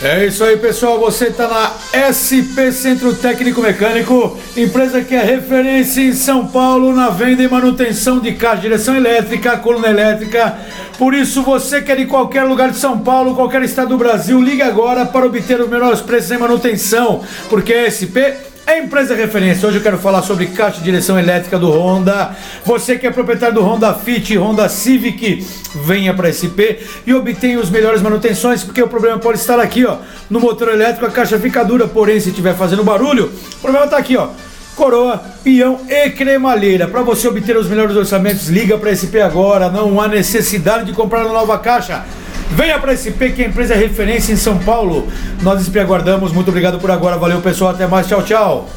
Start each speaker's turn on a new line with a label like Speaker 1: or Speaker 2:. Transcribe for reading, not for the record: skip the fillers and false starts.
Speaker 1: É isso aí, pessoal, você está na SP Centro Técnico Mecânico, empresa que é referência em São Paulo na venda e manutenção de caixa, direção elétrica, coluna elétrica. Por isso, você que é de qualquer lugar de São Paulo, qualquer estado do Brasil, ligue agora para obter os melhores preços em manutenção, porque a SP é empresa referência. Hoje eu quero falar sobre caixa de direção elétrica do Honda. Você que é proprietário do Honda Fit, Honda Civic, venha para a SP e obtenha os melhores manutenções, porque o problema pode estar aqui, ó, no motor elétrico. A caixa fica dura, porém, se estiver fazendo barulho, o problema está aqui, ó, coroa, pião e cremalheira. Para você obter os melhores orçamentos, liga para a SP agora. Não há necessidade de comprar uma nova caixa. Venha para a SP, que é a empresa referência em São Paulo. Nós SP aguardamos. Muito obrigado por agora. Valeu, pessoal. Até mais. Tchau, tchau.